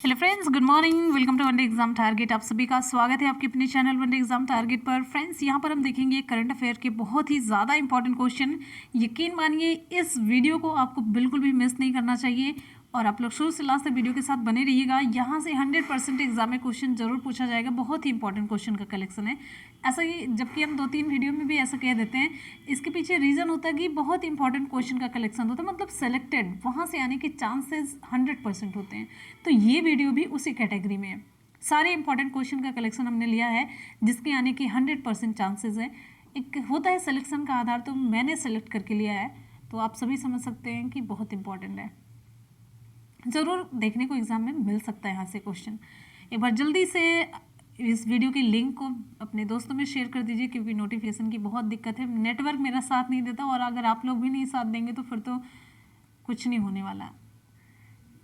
Hello friends, good morning. Welcome to one day exam target. आप सभी का स्वागत है आपके अपने चैनल वनडे एग्जाम टारगेट पर। फ्रेंड्स, यहाँ पर हम देखेंगे करंट अफेयर के बहुत ही ज़्यादा इंपॉर्टेंट क्वेश्चन। यकीन मानिए इस वीडियो को आपको बिल्कुल भी मिस नहीं करना चाहिए और आप लोग शुरू से लास्ट तक वीडियो के साथ बने रहिएगा। यहाँ से 100% एग्जाम में क्वेश्चन जरूर पूछा जाएगा। बहुत ही इंपॉर्टेंट क्वेश्चन का कलेक्शन है। ऐसा ही जबकि हम 2-3 वीडियो में भी ऐसा कह देते हैं, इसके पीछे रीज़न होता है कि बहुत इंपॉर्टेंट क्वेश्चन का कलेक्शन होता है, मतलब सेलेक्टेड, वहाँ से आने के चांसेस 100% होते हैं। तो ये वीडियो भी उसी कैटेगरी में है। सारे इंपॉर्टेंट क्वेश्चन का कलेक्शन हमने लिया है जिसके आने के 100% चांसेस है। एक होता है सिलेक्शन का आधार, तो मैंने सेलेक्ट करके लिया है, तो आप सभी समझ सकते हैं कि बहुत इंपॉर्टेंट है। ज़रूर देखने को एग्ज़ाम में मिल सकता है यहाँ से क्वेश्चन। एक बार जल्दी से इस वीडियो की लिंक को अपने दोस्तों में शेयर कर दीजिए, क्योंकि नोटिफिकेशन की बहुत दिक्कत है। नेटवर्क मेरा साथ नहीं देता और अगर आप लोग भी नहीं साथ देंगे तो फिर तो कुछ नहीं होने वाला।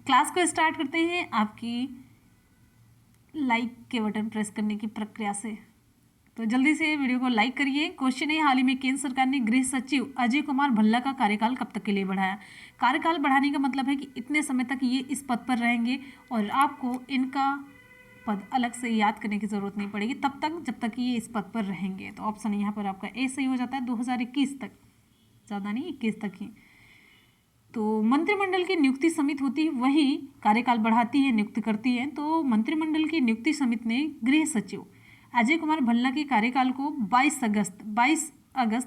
क्लास को स्टार्ट करते हैं आपकी लाइक के बटन प्रेस करने की प्रक्रिया से। तो जल्दी से वीडियो को लाइक करिए। क्वेश्चन है, हाल ही में केंद्र सरकार ने गृह सचिव अजय कुमार भल्ला का कार्यकाल कब तक के लिए बढ़ाया। कार्यकाल बढ़ाने का मतलब है कि इतने समय तक ये इस पद पर रहेंगे और आपको इनका पद अलग से याद करने की ज़रूरत नहीं पड़ेगी तब तक जब तक ये इस पद पर रहेंगे। तो ऑप्शन यहाँ पर आपका ए सही हो जाता है। 2021 तक, ज़्यादा नहीं, 21 तक ही। तो मंत्रिमंडल की नियुक्ति समिति होती है, वही कार्यकाल बढ़ाती है, नियुक्त करती है। तो मंत्रिमंडल की नियुक्ति समिति ने गृह सचिव अजय कुमार भल्ला के कार्यकाल को 22 अगस्त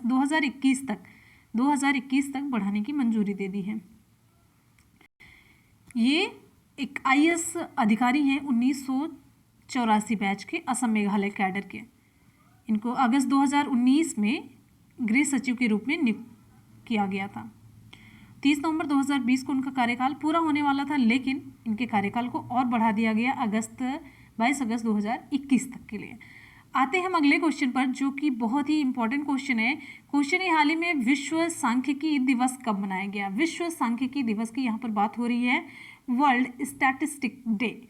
2021 तक बढ़ाने की मंजूरी दे दी है। ये एक आईएएस अधिकारी हैं 1984 बैच के, असम मेघालय कैडर के। इनको अगस्त 2019 में गृह सचिव के रूप में नियुक्त किया गया था। 30 नवंबर 2020 को उनका कार्यकाल पूरा होने वाला था, लेकिन इनके कार्यकाल को और बढ़ा दिया गया 22 अगस्त 2021 तक के लिए। आते हैं हम अगले क्वेश्चन पर, जो कि बहुत ही इंपॉर्टेंट क्वेश्चन है। क्वेश्चन है, हाल ही में विश्व सांख्यिकी दिवस कब मनाया गया। विश्व सांख्यिकी दिवस की यहाँ पर बात हो रही है। World statistic day,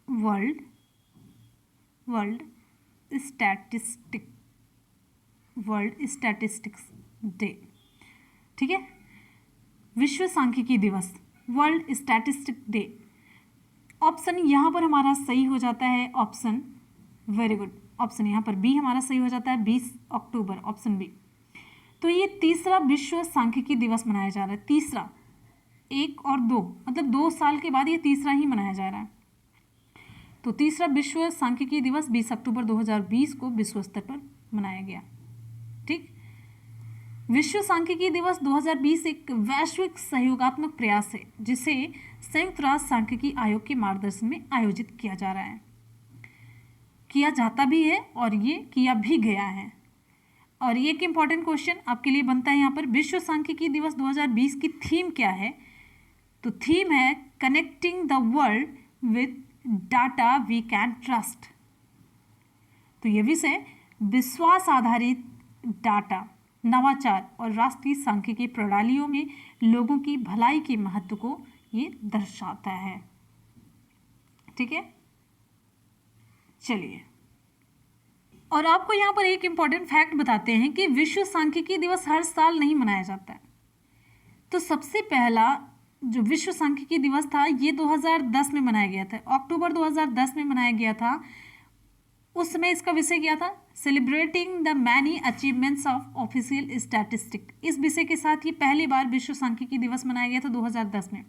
world statistics day, ठीक है। विश्व सांख्यिकी दिवस, वर्ल्ड स्टैटिस्टिक डे। ऑप्शन यहाँ पर हमारा सही हो जाता है, ऑप्शन, वेरी गुड, ऑप्शन यहाँ पर बी हमारा सही हो जाता है, 20 अक्टूबर, ऑप्शन बी। तो ये तीसरा विश्व सांख्यिकी दिवस मनाया जा रहा है। तीसरा, 1 और 2, मतलब 2 साल के बाद ये तीसरा ही मनाया जा रहा है। तो तीसरा विश्व सांख्यिकी दिवस 20 अक्टूबर 2020 को विश्व स्तर पर मनाया गया, ठीक। विश्व सांख्यिकी दिवस 2020 एक वैश्विक सहयोगात्मक प्रयास है जिसे संयुक्त राष्ट्र सांख्यिकी आयोग के मार्गदर्शन में आयोजित किया जा रहा है, किया जाता भी है और ये किया भी गया है। और ये एक इम्पॉर्टेंट क्वेश्चन आपके लिए बनता है यहाँ पर, विश्व सांख्यिकी दिवस 2020 की थीम क्या है। तो थीम है connecting the world with data we can trust. तो ये विषय विश्वास आधारित डाटा, नवाचार और राष्ट्रीय सांख्यिकी प्रणालियों में लोगों की भलाई के महत्व को ये दर्शाता है, ठीक है। चलिए, और आपको यहाँ पर एक इम्पॉर्टेंट फैक्ट बताते हैं कि विश्व सांख्यिकी दिवस हर साल नहीं मनाया जाता है। तो सबसे पहला जो विश्व सांख्यिकी दिवस था ये 2010 में मनाया गया था, अक्टूबर 2010 में मनाया गया था। उस समय इसका विषय क्या था, celebrating the many achievements of official statistic. इस विषय के साथ ये पहली बार विश्व सांख्यिकी दिवस मनाया गया था 2010 में।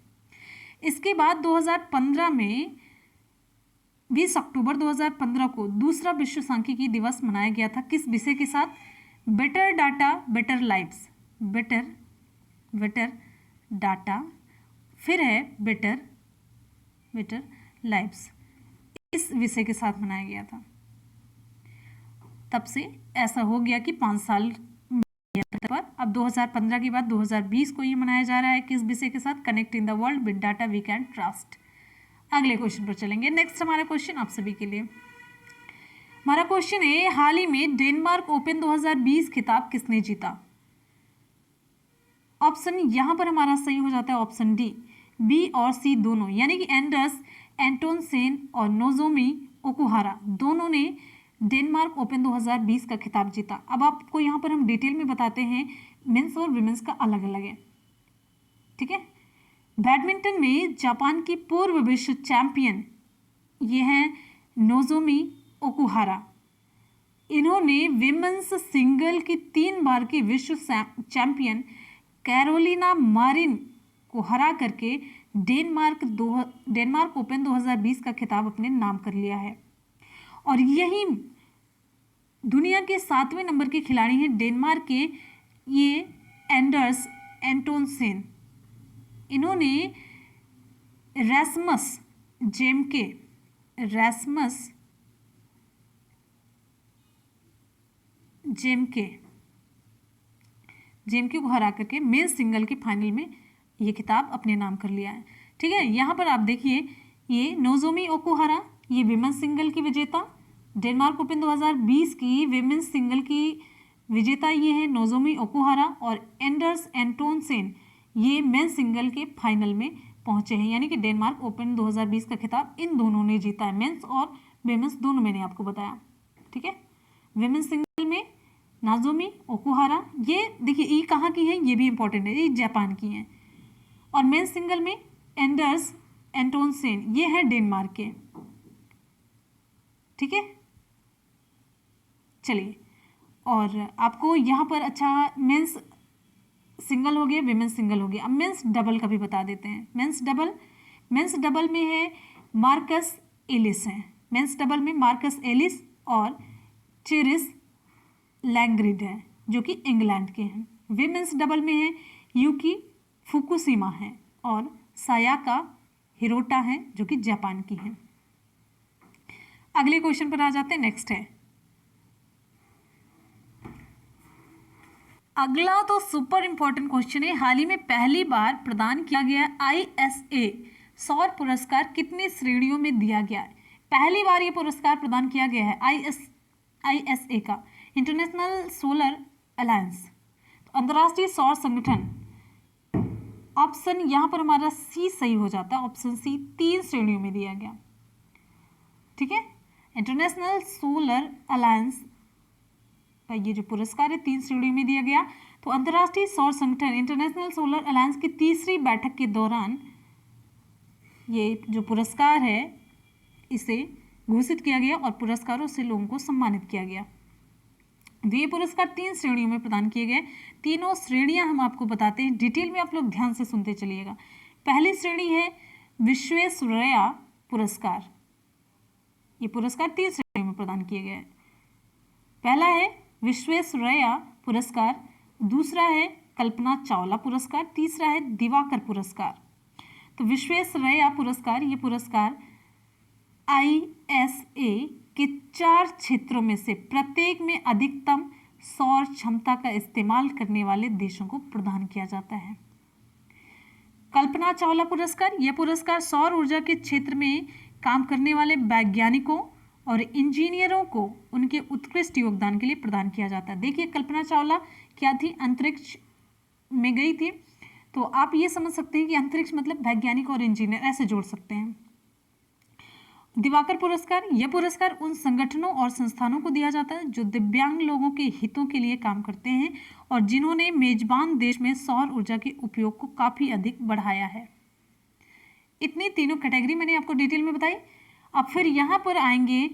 इसके बाद 2015 में 20 अक्टूबर 2015 को दूसरा विश्व सांख्यिकी दिवस मनाया गया था। किस विषय के साथ, better data better lives, better data, फिर है बेटर लाइव्स, इस विषय के साथ मनाया गया था। तब से ऐसा हो गया कि 5 साल पर, अब 2015 के बाद 2020 को ये मनाया जा रहा है। किस विषय के साथ, connecting the world with data we can trust. अगले क्वेश्चन पर चलेंगे। नेक्स्ट हमारा क्वेश्चन आप सभी के लिए, हमारा क्वेश्चन है, हाल ही में डेनमार्क ओपन 2020 खिताब किसने जीता। ऑप्शन यहाँ पर हमारा सही हो जाता है ऑप्शन डी, बी और सी दोनों, यानी कि एंडर्स एंटोनसेन और नोजोमी ओकुहारा दोनों ने डेनमार्क ओपन 2020 का खिताब जीता। अब आपको यहाँ पर हम डिटेल में बताते हैं, मेंस और विमेंस का अलग अलग है, ठीक है। बैडमिंटन में जापान की पूर्व विश्व चैंपियन ये हैं नोजोमी ओकुहारा। इन्होंने विमेंस सिंगल की 3 बार की विश्व चैंपियन कैरोलिना मारिन को हरा करके डेनमार्क ओपन 2020 का खिताब अपने नाम कर लिया है। और यही दुनिया के 7वें नंबर के खिलाड़ी हैं डेनमार्क के ये एंडर्स एंटोनसेन। इन्होंने रैस्मस जेमके को हरा करके मेंस सिंगल के फाइनल में ये खिताब अपने नाम कर लिया है। ठीक है, यहाँ पर आप देखिए ये नोजोमी ओकुहारा, ये विमेंस सिंगल की विजेता, डेनमार्क ओपन 2020 की विमेंस सिंगल की विजेता ये है नोजोमी ओकुहारा, और एंडर्स एंटोनसेन ये मेंस सिंगल के फाइनल में पहुंचे हैं। यानी कि डेनमार्क ओपन 2020 का खिताब इन दोनों ने जीता है, मेंस और विमेंस दोनों मैंने आपको बताया। ठीक है, विमेंस सिंगल में नोजोमी ओकुहारा, ये देखिए ये कहाँ की है, ये भी इंपॉर्टेंट है, ये जापान की हैं। और मेंस सिंगल में एंडर्स एंटोनसेन ये है डेनमार्क के। ठीक है, चलिए, और आपको यहाँ पर अच्छा मेंस सिंगल हो गया, विमेंस सिंगल हो गया। अब मेंस डबल का भी बता देते हैं। मेंस डबल में है मार्कस एलिस हैं। मेंस डबल में मार्कस एलिस और चेरिस लैंग्रिड हैं जो कि इंग्लैंड के हैं। विमेंस डबल में है यूकी फुकुशिमा हैं और सायाका हिरोटा हैं जो कि जापान की हैं। अगले क्वेश्चन पर आ जाते हैं। नेक्स्ट है अगला, तो सुपर इंपॉर्टेंट क्वेश्चन है। हाल ही में पहली बार प्रदान किया गया ISA सौर पुरस्कार कितनी श्रेणियों में दिया गया है? पहली बार ये पुरस्कार प्रदान किया गया है ISA का, इंटरनेशनल सोलर अलायंस, तो अंतर्राष्ट्रीय सौर संगठन। ऑप्शन यहाँ पर हमारा सी सही हो जाता है, ऑप्शन सी 3 श्रेणियों में दिया गया। ठीक है, इंटरनेशनल सोलर अलायंस का ये जो पुरस्कार है 3 श्रेणियों में दिया गया। तो अंतर्राष्ट्रीय सौर संगठन इंटरनेशनल सोलर अलायंस की 3री बैठक के दौरान ये जो पुरस्कार है इसे घोषित किया गया और पुरस्कारों से लोगों को सम्मानित किया गया। ये पुरस्कार 3 श्रेणियों में प्रदान किए गए। तीनों श्रेणियां हम आपको बताते हैं, डिटेल में आप लोग ध्यान से सुनते चलिएगा। पहली श्रेणी है विश्वेश्वरैया पुरस्कार। ये पुरस्कार 3 श्रेणियों में प्रदान किए गए। पहला है विश्वेश्वरैया पुरस्कार, दूसरा है कल्पना चावला पुरस्कार, तीसरा है दिवाकर पुरस्कार। तो विश्वेश्वरैया पुरस्कार, ये पुरस्कार ISA के 4 क्षेत्रों में से प्रत्येक में अधिकतम सौर क्षमता का इस्तेमाल करने वाले देशों को प्रदान किया जाता है। कल्पना चावला पुरस्कार, यह पुरस्कार सौर ऊर्जा के क्षेत्र में काम करने वाले वैज्ञानिकों और इंजीनियरों को उनके उत्कृष्ट योगदान के लिए प्रदान किया जाता है। देखिए कल्पना चावला क्या थी, अंतरिक्ष में गई थी, तो आप ये समझ सकते हैं कि अंतरिक्ष मतलब वैज्ञानिक और इंजीनियर, ऐसे जोड़ सकते हैं। दिवाकर पुरस्कार, यह पुरस्कार उन संगठनों और संस्थानों को दिया जाता है जो दिव्यांग लोगों के हितों के लिए काम करते हैं और जिन्होंने मेजबान देश में सौर ऊर्जा के उपयोग को काफ़ी अधिक बढ़ाया है। इतनी तीनों कैटेगरी मैंने आपको डिटेल में बताई। अब फिर यहाँ पर आएंगे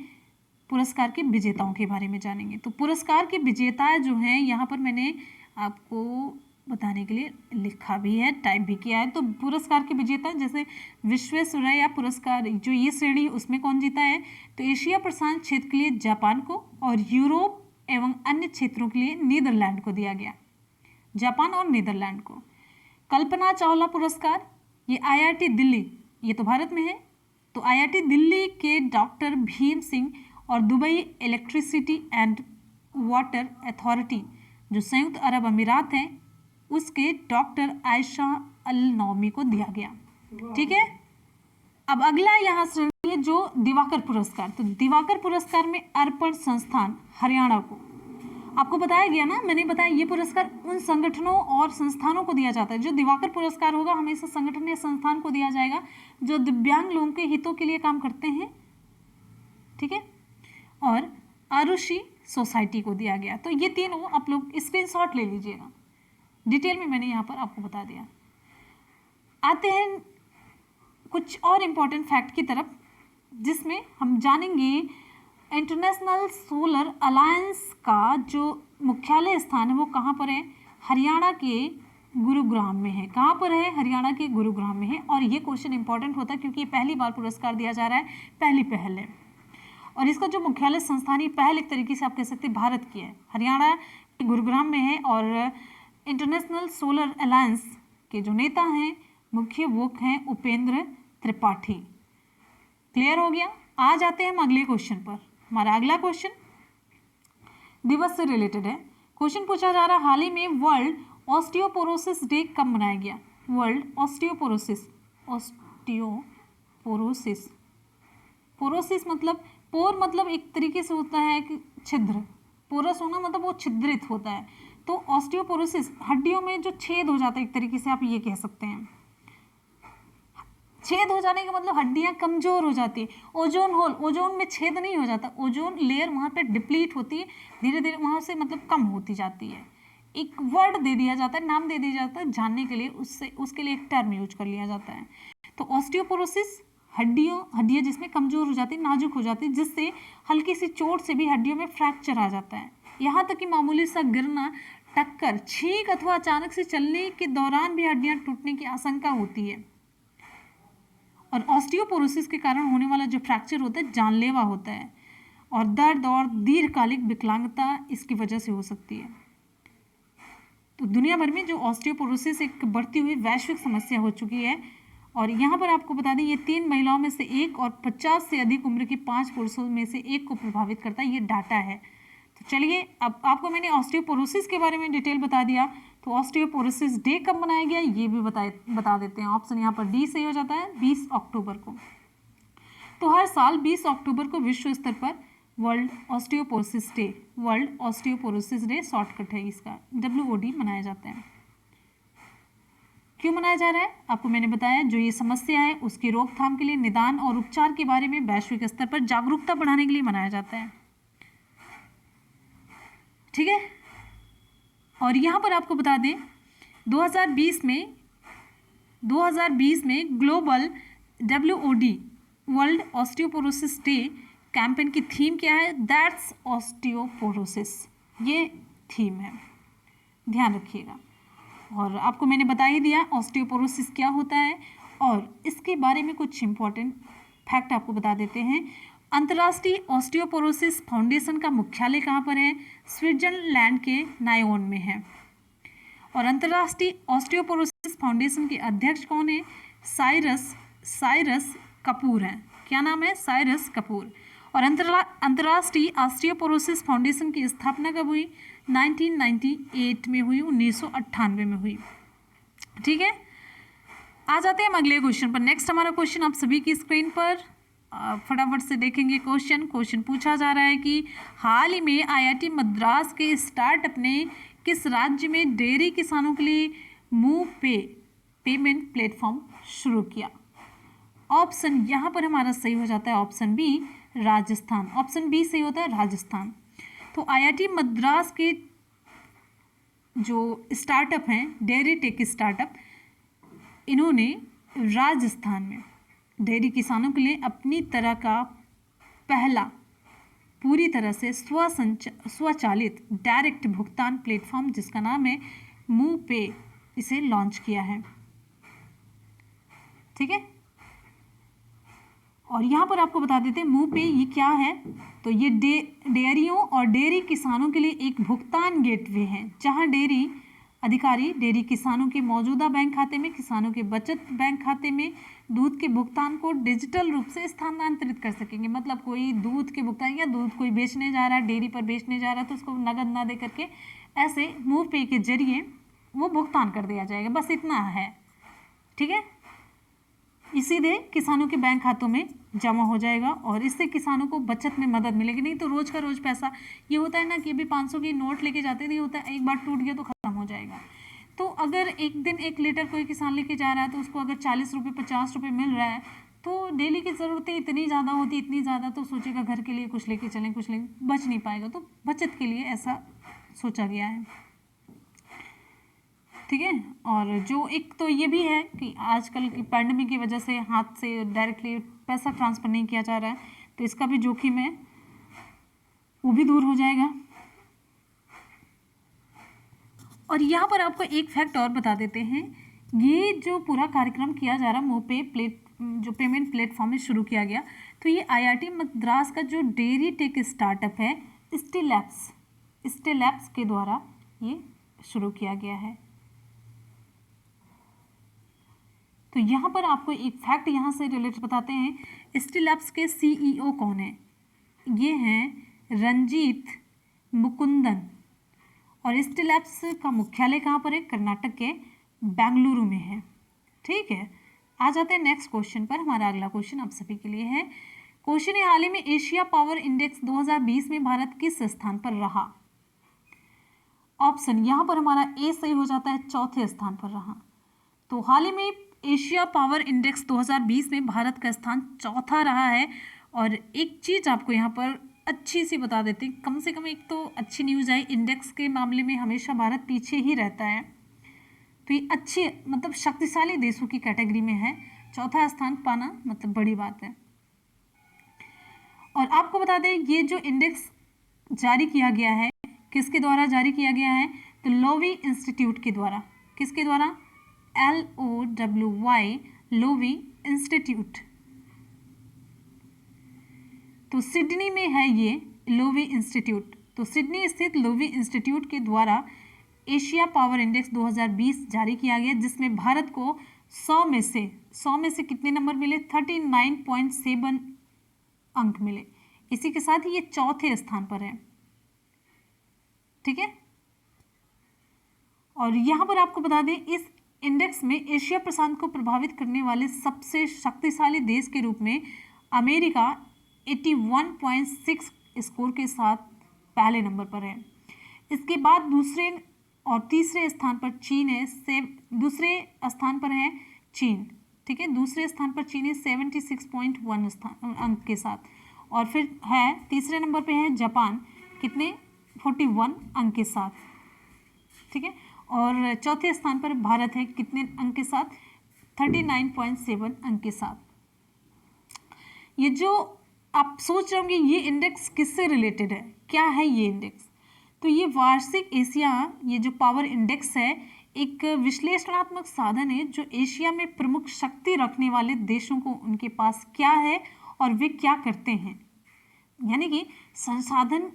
पुरस्कार के विजेताओं के बारे में जानेंगे। तो पुरस्कार के विजेता जो हैं यहाँ पर मैंने आपको बताने के लिए लिखा भी है, टाइप भी किया है। तो पुरस्कार के विजेता जैसे विश्वेश्वरैया पुरस्कार जो ये श्रेणी है उसमें कौन जीता है, तो एशिया प्रशांत क्षेत्र के लिए जापान को और यूरोप एवं अन्य क्षेत्रों के लिए नीदरलैंड को दिया गया, जापान और नीदरलैंड को। कल्पना चावला पुरस्कार ये IIT दिल्ली, ये तो भारत में है, तो IIT दिल्ली के डॉक्टर भीम सिंह और Dubai electricity and water authority जो संयुक्त अरब अमीरात हैं उसके डॉक्टर आयशा अल नौमी को दिया गया। ठीक है, अब अगला यहाँ श्रेणी है जो दिवाकर पुरस्कार। तो दिवाकर पुरस्कार में अर्पण संस्थान हरियाणा को, आपको बताया गया ना, मैंने बताया ये पुरस्कार उन संगठनों और संस्थानों को दिया जाता है। जो दिवाकर पुरस्कार होगा हमेशा संगठन या संस्थान को दिया जाएगा जो दिव्यांग लोगों के हितों के लिए काम करते हैं। ठीक है, और आरुषि सोसाइटी को दिया गया। तो ये तीनों आप लोग स्क्रीनशॉट ले लीजिएगा, डिटेल में मैंने यहाँ पर आपको बता दिया। आते हैं कुछ और इम्पोर्टेंट फैक्ट की तरफ। जिसमें हम जानेंगे इंटरनेशनल सोलर अलायंस का जो मुख्यालय स्थान है वो कहाँ पर है, हरियाणा के गुरुग्राम में है। कहाँ पर है, हरियाणा के गुरुग्राम में है। और ये क्वेश्चन इंपॉर्टेंट होता है क्योंकि ये पहली बार पुरस्कार दिया जा रहा है, पहली पहल है। और इसका जो मुख्यालय संस्थानीय पहल एक तरीके से आप कह सकते हैं भारत की है, हरियाणा के गुरुग्राम में है। और इंटरनेशनल सोलर अलायंस के जो नेता हैं मुख्य वो हैं उपेंद्र त्रिपाठी। क्लियर हो गया। आ जाते हैं हम अगले क्वेश्चन पर। हमारा अगला क्वेश्चन दिवस से रिलेटेड है। क्वेश्चन पूछा जा रहा है, हाल ही में वर्ल्ड ऑस्टियोपोरोसिस डे कब मनाया गया। वर्ल्ड ऑस्टियोपोरोसिस, ऑस्टियोपोरोसिस, पोरोसिस मतलब पोर मतलब एक तरीके से होता है कि छिद्र, पोरस होना मतलब वो छिद्रित होता है। तो ऑस्टियोपोरोसिस हड्डियों में जो छेद हो जाता है, एक तरीके से आप ये कह सकते हैं। छेद हो जाने का मतलब हड्डियां कमजोर हो जाती है। ओजोन होल, ओजोन में छेद नहीं हो जाता, ओजोन लेयर वहां पे डिप्लीट होती है, धीरे धीरे वहां से मतलब कम होती जाती है। एक वर्ड दे दिया जाता है, नाम दे दिया जाता है जानने के लिए, उससे उसके लिए एक टर्म यूज कर लिया जाता है। तो ऑस्टियोपोरोसिस हड्डियां जिसमें कमजोर हो जाती है, नाजुक हो जाती है, जिससे हल्की सी चोट से भी हड्डियों में फ्रैक्चर आ जाता है। यहाँ तक कि मामूली सा गिरना, टक्कर, छींक अथवा अचानक से चलने के दौरान भी हड्डियां टूटने की आशंका होती है। और ऑस्टियोपोरोसिस के कारण होने वाला जो फ्रैक्चर होता है जानलेवा होता है, और दर्द और दीर्घकालिक विकलांगता इसकी वजह से हो सकती है। तो दुनिया भर में जो ऑस्टियोपोरोसिस एक बढ़ती हुई वैश्विक समस्या हो चुकी है। और यहाँ पर आपको बता दें, ये 3 महिलाओं में से एक और 50 से अधिक उम्र के 5 पुरुषों में से एक को प्रभावित करता है, ये डाटा है। तो चलिए, अब आपको मैंने ऑस्टियोपोरोसिस के बारे में डिटेल बता दिया। तो ऑस्टियोपोरोसिस डे कब मनाया गया ये भी बता देते हैं। ऑप्शन यहाँ पर डी सही हो जाता है, 20 अक्टूबर को। तो हर साल 20 अक्टूबर को विश्व स्तर पर world osteoporosis day, world osteoporosis day shortcut है इसका, WOD मनाया जाता है। क्यों मनाया जा रहा है आपको मैंने बताया, जो ये समस्या है उसकी रोकथाम के लिए, निदान और उपचार के बारे में वैश्विक स्तर पर जागरूकता बढ़ाने के लिए मनाया जाता है। ठीक है। और यहाँ पर आपको बता दें 2020 में global WOD world osteoporosis day campaign की थीम क्या है, दैट्स ऑस्टियोपोरोसिस, ये थीम है, ध्यान रखिएगा। और आपको मैंने बता ही दिया ऑस्टियोपोरोसिस क्या होता है, और इसके बारे में कुछ इंपॉर्टेंट फैक्ट आपको बता देते हैं। अंतर्राष्ट्रीय ऑस्टियोपोरोसिस फाउंडेशन का मुख्यालय कहाँ पर है, स्विट्जरलैंड के नायोन में है। और अंतर्राष्ट्रीय ऑस्टियोपोरोसिस फाउंडेशन के अध्यक्ष कौन है, साइरस कपूर हैं। क्या नाम है, साइरस कपूर। और अंतर्राष्ट्रीय ऑस्टियोपोरोसिस फाउंडेशन की स्थापना कब हुई, 1998 में हुई, 1998 में हुई। ठीक है। आ जाते हैं हम अगले क्वेश्चन पर। नेक्स्ट हमारा क्वेश्चन आप सभी की स्क्रीन पर फटाफट से देखेंगे। क्वेश्चन पूछा जा रहा है कि हाल ही में IIT मद्रास के स्टार्टअप ने किस राज्य में डेयरी किसानों के लिए MovePay पेमेंट प्लेटफॉर्म शुरू किया। ऑप्शन यहाँ पर हमारा सही हो जाता है option B, Rajasthan. Option B सही होता है, राजस्थान। तो IIT मद्रास के जो स्टार्टअप हैं, डेयरी टेक स्टार्टअप, इन्होंने राजस्थान में डेयरी किसानों के लिए अपनी तरह का पहला पूरी तरह से स्वचालित डायरेक्ट भुगतान प्लेटफॉर्म जिसका नाम है MovePay, इसे लॉन्च किया है। ठीक है। और यहाँ पर आपको बता देते हैं MovePay ये क्या है। तो ये डेयरियों और डेयरी किसानों के लिए एक भुगतान गेटवे है, जहाँ डेयरी अधिकारी डेयरी किसानों के मौजूदा बैंक खाते में, किसानों के बचत बैंक खाते में दूध के भुगतान को डिजिटल रूप से स्थानांतरित कर सकेंगे। मतलब कोई दूध के भुगतान या दूध कोई बेचने जा रहा है, डेयरी पर बेचने जा रहा है, तो उसको नगद ना दे करके ऐसे MovePay के जरिए वो भुगतान कर दिया जाएगा, बस इतना है। ठीक है। सीधे किसानों के बैंक खातों में जमा हो जाएगा, और इससे किसानों को बचत में मदद मिलेगी। नहीं तो रोज का रोज पैसा ये होता है ना कि अभी 500 की नोट लेके जाते नहीं होता, एक बार टूट गया तो खत्म हो जाएगा। तो अगर एक दिन 1 लीटर कोई किसान लेके जा रहा है, तो उसको अगर 40 रुपये 50 रुपये मिल रहा है, तो डेली की ज़रूरतें इतनी ज़्यादा होती, इतनी ज़्यादा, तो सोचेगा घर के लिए कुछ लेके चलें, कुछ लें, बच नहीं पाएगा। तो बचत के लिए ऐसा सोचा गया है। ठीक है। और जो एक तो ये भी है कि आजकल की पैंडमिक की वजह से हाथ से डायरेक्टली पैसा ट्रांसफ़र नहीं किया जा रहा है, तो इसका भी जोखिम है, वो भी दूर हो जाएगा। और यहाँ पर आपको एक फैक्ट और बता देते हैं, ये जो पूरा कार्यक्रम किया जा रहा मोपे जो पेमेंट प्लेटफॉर्म में शुरू किया गया, तो ये आईआईटी मद्रास का जो डेयरी टेक स्टार्टअप है स्टेलैब्स के द्वारा ये शुरू किया गया है। तो यहाँ पर आपको एक फैक्ट यहाँ से रिलेटेड बताते हैं, स्टेलैब्स के सीईओ कौन है? ये हैं रंजीत मुकुंदन। और स्टेलैब्स का मुख्यालय कहाँ पर है? कर्नाटक के बेंगलुरु में है। ठीक है, आ जाते हैं नेक्स्ट क्वेश्चन पर। हमारा अगला क्वेश्चन आप सभी के लिए है। क्वेश्चन है, हाल ही में एशिया पावर इंडेक्स 2020 में भारत किस स्थान पर रहा? ऑप्शन यहाँ पर हमारा ए सही हो जाता है, चौथे स्थान पर रहा। तो हाल ही में एशिया पावर इंडेक्स 2020 में भारत का स्थान चौथा रहा है। और एक चीज़ आपको यहाँ पर अच्छी सी बता देते हैं, कम से कम एक तो अच्छी न्यूज़ आई, इंडेक्स के मामले में हमेशा भारत पीछे ही रहता है, तो ये अच्छी मतलब शक्तिशाली देशों की कैटेगरी में है, चौथा स्थान पाना मतलब बड़ी बात है। और आपको बता दें, ये जो इंडेक्स जारी किया गया है किसके द्वारा जारी किया गया है? तो लोवी इंस्टीट्यूट के द्वारा। किसके द्वारा? LOWY, Loewi institute. तो सिडनी में है ये लोवी इंस्टीट्यूट। तो सिडनी स्थित लोवी इंस्टीट्यूट के द्वारा एशिया पावर इंडेक्स 2020 जारी किया गया, जिसमें भारत को 100 में से कितने नंबर मिले? 39.7 अंक मिले। इसी के साथ ही ये चौथे स्थान पर है। ठीक है, और यहाँ पर आपको बता दें, इस इंडेक्स में एशिया प्रशांत को प्रभावित करने वाले सबसे शक्तिशाली देश के रूप में अमेरिका 81.6 स्कोर के साथ पहले नंबर पर है। इसके बाद दूसरे और तीसरे स्थान पर चीन है। दूसरे स्थान पर है चीन। ठीक है, दूसरे स्थान पर चीन है 76.1 अंक के साथ। और फिर है तीसरे नंबर पे है जापान, कितने? 41 अंक के साथ। ठीक है, और चौथे स्थान पर भारत है, कितने अंक के साथ? 39.7 अंक के साथ। ये जो आप सोच रहे होंगे ये इंडेक्स किससे रिलेटेड है, क्या है ये इंडेक्स? तो ये वार्षिक एशिया, ये जो पावर इंडेक्स है, एक विश्लेषणात्मक साधन है जो एशिया में प्रमुख शक्ति रखने वाले देशों को उनके पास क्या है और वे क्या करते हैं, यानी कि संसाधन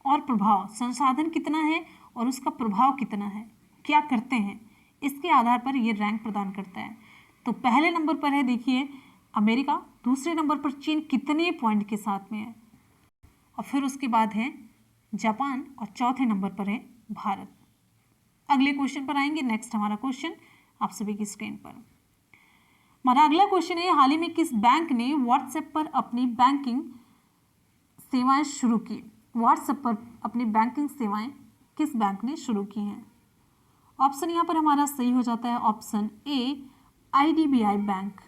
और प्रभाव, संसाधन कितना है और उसका प्रभाव कितना है, क्या करते हैं, इसके आधार पर ये रैंक प्रदान करता है। तो पहले नंबर पर है देखिए अमेरिका, दूसरे नंबर पर चीन कितने पॉइंट के साथ में है, और फिर उसके बाद है जापान, और चौथे नंबर पर है भारत। अगले क्वेश्चन पर आएंगे। नेक्स्ट हमारा क्वेश्चन आप सभी की स्क्रीन पर। हमारा अगला क्वेश्चन है, हाल ही में किस बैंक ने व्हाट्सएप पर अपनी बैंकिंग सेवाएं शुरू की? व्हाट्सएप पर अपनी बैंकिंग सेवाएं किस बैंक ने शुरू की हैं? ऑप्शन यहाँ पर हमारा सही हो जाता है, option A IDBI bank.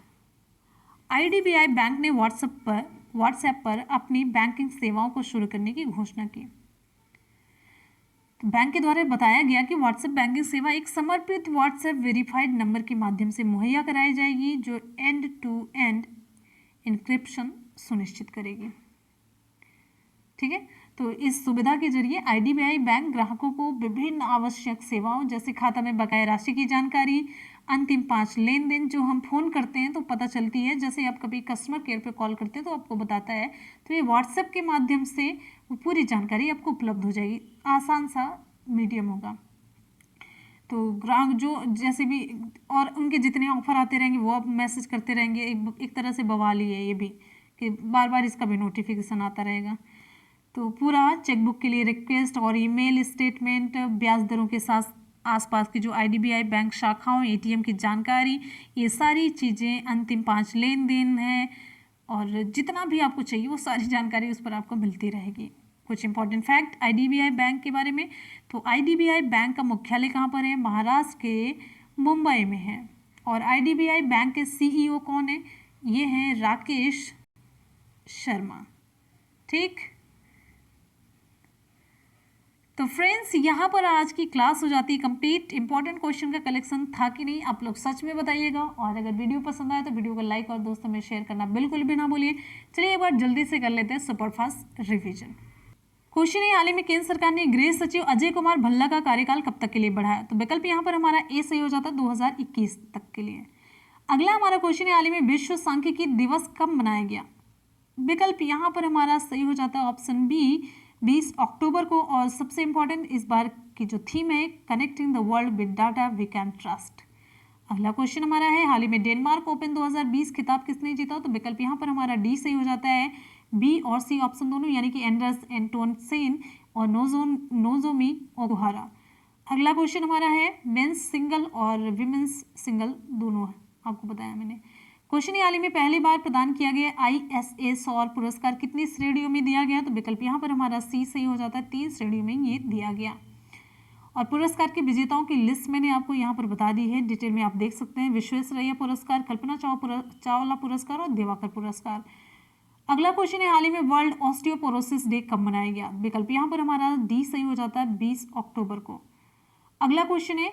IDBI bank ने व्हाट्सएप पर अपनी बैंकिंग सेवाओं को शुरू करने की घोषणा की। तो बैंक के द्वारा बताया गया कि व्हाट्सएप बैंकिंग सेवा एक समर्पित व्हाट्सएप वेरीफाइड नंबर के माध्यम से मुहैया कराई जाएगी, जो एंड टू एंड इंक्रिप्शन सुनिश्चित करेगी। ठीक है, तो इस सुविधा के जरिए IDBI बैंक ग्राहकों को विभिन्न आवश्यक सेवाओं जैसे खाता में बकाया राशि की जानकारी, अंतिम 5 लेन देन जो हम फ़ोन करते हैं तो पता चलती है, जैसे आप कभी कस्टमर केयर पे कॉल करते हैं तो आपको बताता है, तो ये व्हाट्सएप के माध्यम से वो पूरी जानकारी आपको उपलब्ध हो जाएगी। आसान सा मीडियम होगा। तो ग्राहक जो जैसे भी और उनके जितने ऑफर आते रहेंगे वो आप मैसेज करते रहेंगे, एक तरह से बवाली है ये भी कि बार बार इसका भी नोटिफिकेशन आता रहेगा। तो पूरा चेकबुक के लिए रिक्वेस्ट और ईमेल स्टेटमेंट, ब्याज दरों के साथ आसपास की जो IDBI बैंक शाखाओं, ATM की जानकारी, ये सारी चीज़ें, अंतिम 5 लेन देन है और जितना भी आपको चाहिए वो सारी जानकारी उस पर आपको मिलती रहेगी। कुछ इंपॉर्टेंट फैक्ट IDBI बैंक के बारे में। तो IDBI बैंक का मुख्यालय कहाँ पर है? महाराष्ट्र के मुंबई में है। और IDBI बैंक के CEO कौन है? ये हैं राकेश शर्मा। ठीक, तो फ्रेंड्स यहाँ पर आज की क्लास हो जाती है कंप्लीट। इंपॉर्टेंट क्वेश्चन का कलेक्शन था कि नहीं, आप लोग सच में बताइएगा। और अगर वीडियो पसंद आए तो वीडियो को लाइक और दोस्तों में शेयर करना बिल्कुल भी ना भूलिए। चलिए एक बार जल्दी से कर लेते हैं सुपरफास्ट रिविजन। क्वेश्चन है, हाल ही में केंद्र सरकार ने गृह सचिव अजय कुमार भल्ला का कार्यकाल कब तक के लिए बढ़ाया? तो विकल्प यहाँ पर हमारा ए सही हो जाता है 2021 तक के लिए। अगला हमारा क्वेश्चन है, हाल ही में विश्व सांख्यिकी दिवस कब मनाया गया? विकल्प यहाँ पर हमारा सही हो जाता है ऑप्शन बी 20 अक्टूबर को। और सबसे इंपॉर्टेंट इस बार की जो थीम है, connecting the world with data we can trust. अगला क्वेश्चन हमारा है, हाल ही में डेनमार्क ओपन 2020 खिताब किसने जीता? तो विकल्प यहाँ पर हमारा डी सही हो जाता है, बी और सी ऑप्शन दोनों, यानी कि एंडर्स एंटोनसेन और नोजोमी ओकुहारा। अगला क्वेश्चन हमारा है, मेंस सिंगल और विमेंस सिंगल दोनों आपको बताया मैंने। क्वेश्चन हाल ही में पहली बार प्रदान किया गया ISA सौर पुरस्कार कितनी श्रेणियों में दिया गया? तो विकल्प यहाँ पर हमारा सी सही हो जाता है, 3 श्रेणियों में ये दिया गया। और पुरस्कार के विजेताओं की लिस्ट मैंने आपको यहाँ पर बता दी है, डिटेल में आप देख सकते हैं। विश्वेश्वरैया पुरस्कार, कल्पना चावला पुरस्कार और दिवाकर पुरस्कार। अगला क्वेश्चन है, हाल ही में वर्ल्ड ऑस्टियोपोरोसिस डे कब मनाया गया? विकल्प यहाँ पर हमारा डी सही हो जाता है, 20 अक्टूबर को। अगला क्वेश्चन है,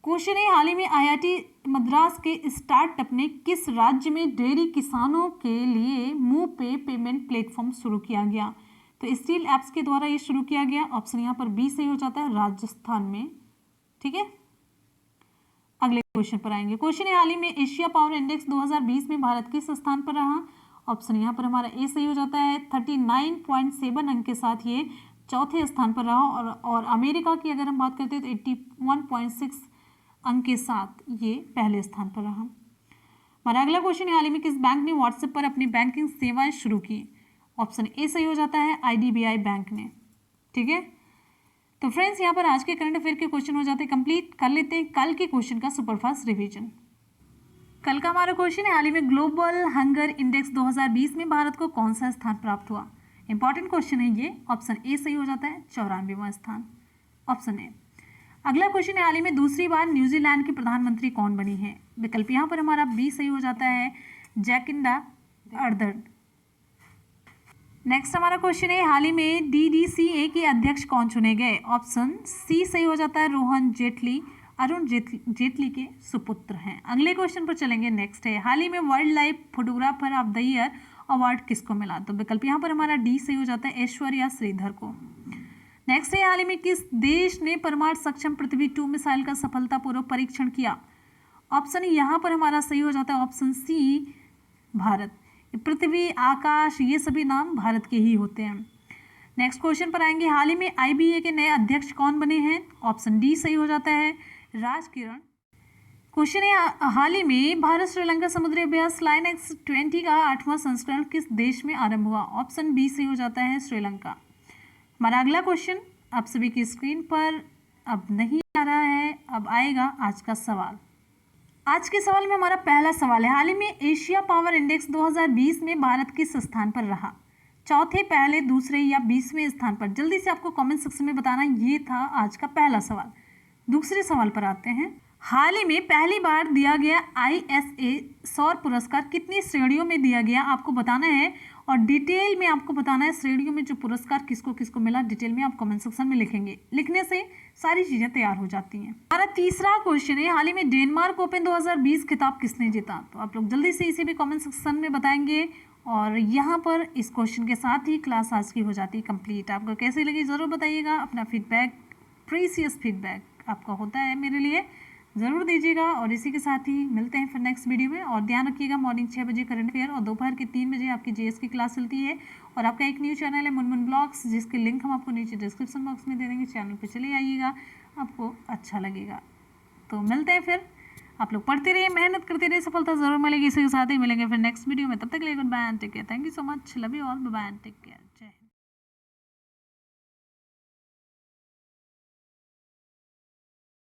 हाल ही में IIT मद्रास के स्टार्टअप ने किस राज्य में डेयरी किसानों के लिए मुंह पे पेमेंट प्लेटफॉर्म शुरू किया गया? तो स्टील एप्स के द्वारा ये शुरू किया गया। ऑप्शन यहाँ पर बी सही हो जाता है, राजस्थान में। ठीक है, अगले क्वेश्चन पर आएंगे। क्वेश्चन है, हाल ही में एशिया पावर इंडेक्स 2020 में भारत किस स्थान पर रहा? ऑप्शन यहाँ पर हमारा ए सही हो जाता है, 39.7 अंक के साथ ये चौथे स्थान पर रहा। और अमेरिका की अगर हम बात करते हैं तो 81.6 अंक के साथ ये पहले स्थान पर रहा। हमारा अगला क्वेश्चन है, हाल ही में किस बैंक ने व्हाट्सएप पर अपनी बैंकिंग सेवाएं शुरू की? ऑप्शन ए सही हो जाता है, IDBI बैंक ने। ठीक है, तो फ्रेंड्स यहाँ पर आज के करंट अफेयर के क्वेश्चन हो जाते हैं कंप्लीट। कर लेते हैं कल के क्वेश्चन का सुपरफास्ट रिवीजन। कल का हमारा क्वेश्चन है, हाल ही में ग्लोबल हंगर इंडेक्स 2020 में भारत को कौन सा स्थान प्राप्त हुआ? इंपॉर्टेंट क्वेश्चन है ये। ऑप्शन ए सही हो जाता है, 94वां स्थान, ऑप्शन ए। अगला क्वेश्चन है, हाल ही में दूसरी बार न्यूजीलैंड की प्रधानमंत्री कौन बनी है? विकल्प यहाँ पर हमारा बी सही हो जाता है, जैकिंडा अर्दर्न। नेक्स्ट हमारा क्वेश्चन है, हाल ही में DDCA के अध्यक्ष कौन चुने गए? ऑप्शन सी सही हो जाता है, रोहन जेटली। अरुण जेटली के सुपुत्र हैं। अगले क्वेश्चन पर चलेंगे। नेक्स्ट है, हाल ही में wild life photographer of the year award किसको मिला? तो विकल्प यहाँ पर हमारा डी सही हो जाता है, ऐश्वर्या श्रीधर को। नेक्स्ट है, हाल ही में किस देश ने परमाणु सक्षम पृथ्वी 2 मिसाइल का सफलतापूर्वक परीक्षण किया? ऑप्शन यहाँ पर हमारा सही हो जाता है, ऑप्शन सी भारत। पृथ्वी, आकाश, ये सभी नाम भारत के ही होते हैं। नेक्स्ट क्वेश्चन पर आएंगे, हाल ही में IBA के नए अध्यक्ष कौन बने हैं? ऑप्शन डी सही हो जाता है, राजकिरण। क्वेश्चन है, हाल ही में भारत श्रीलंका समुद्री अभ्यास लाइनक्स 20 का 8वां संस्करण किस देश में आरंभ हुआ? ऑप्शन बी सही हो जाता है, श्रीलंका। हमारा अगला क्वेश्चन आप सभी की स्क्रीन पर अब नहीं आ रहा है, अब आएगा आज का सवाल। आज के सवाल में हमारा पहला सवाल है, हाल ही में एशिया पावर इंडेक्स 2020 में भारत किस स्थान पर रहा? चौथे, पहले, दूसरे या 20वें स्थान पर? जल्दी से आपको कमेंट सेक्शन में बताना। ये था आज का पहला सवाल। दूसरे सवाल पर आते हैं, हाल ही में पहली बार दिया गया ISA सौर पुरस्कार कितनी श्रेणियों में दिया गया आपको बताना है। और डिटेल में आपको बताना है श्रेणियों में जो पुरस्कार किसको किसको मिला, डिटेल में आप कमेंट सेक्शन में लिखेंगे। लिखने से सारी चीज़ें तैयार हो जाती हैं। हमारा तीसरा क्वेश्चन है, हाल ही में डेनमार्क ओपन 2020 खिताब किसने जीता? तो आप लोग जल्दी से इसे भी कमेंट सेक्शन में बताएंगे। और यहाँ पर इस क्वेश्चन के साथ ही क्लास आज की हो जाती है कंप्लीट। आपको कैसी लगी ज़रूर बताइएगा। अपना फीडबैक, प्रीसियस फीडबैक आपका होता है मेरे लिए, ज़रूर दीजिएगा। और इसी के साथ ही मिलते हैं फिर नेक्स्ट वीडियो में। और ध्यान रखिएगा, मॉर्निंग 6 बजे करंट अफेयर और दोपहर के 3 बजे आपकी GS की क्लास चलती है। और आपका एक न्यू चैनल है मुनमुन ब्लॉग्स, जिसके लिंक हम आपको नीचे डिस्क्रिप्शन बॉक्स में दे देंगे। चैनल पे चले आइएगा, आपको अच्छा लगेगा। तो मिलते हैं फिर। आप लोग पढ़ते रहिए, मेहनत करते रहिए, सफलता जरूर मिलेगी। इसी के साथ ही मिलेंगे फिर नेक्स्ट वीडियो में। तब तक के लिए good bye and take care. Thank you so much, love you all, bye bye and take care.